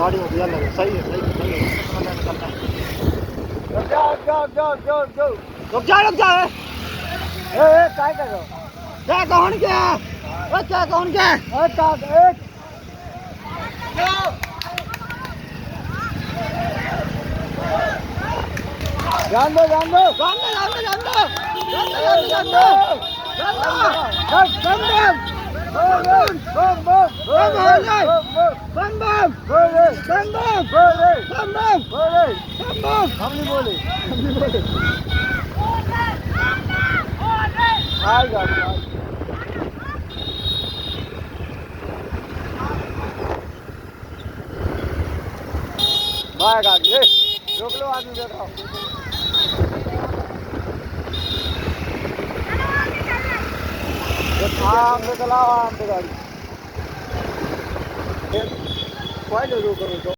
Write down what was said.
गाड़ी हो गया लगे सही है सही है निकलना है। रुक जा रुक जा रुक जा रुक जा रुक जा। रुक जा ए काय कर रहे हो? क्या कौन क्या ओए क्या कौन क्या ए का एक जान दो जान दो जान दो जान दो जान दो जान दो जान दो जान दो बम बम बम बम बम बोले बम बम बोले बम बम बोले बम बम हम नहीं बोले हम नहीं बोले आएगा बाय गाड़ी रोक लो आदमी देख रहा हूँ आराम से चलाओ आराम से गाड़ी कोई नहीं रोको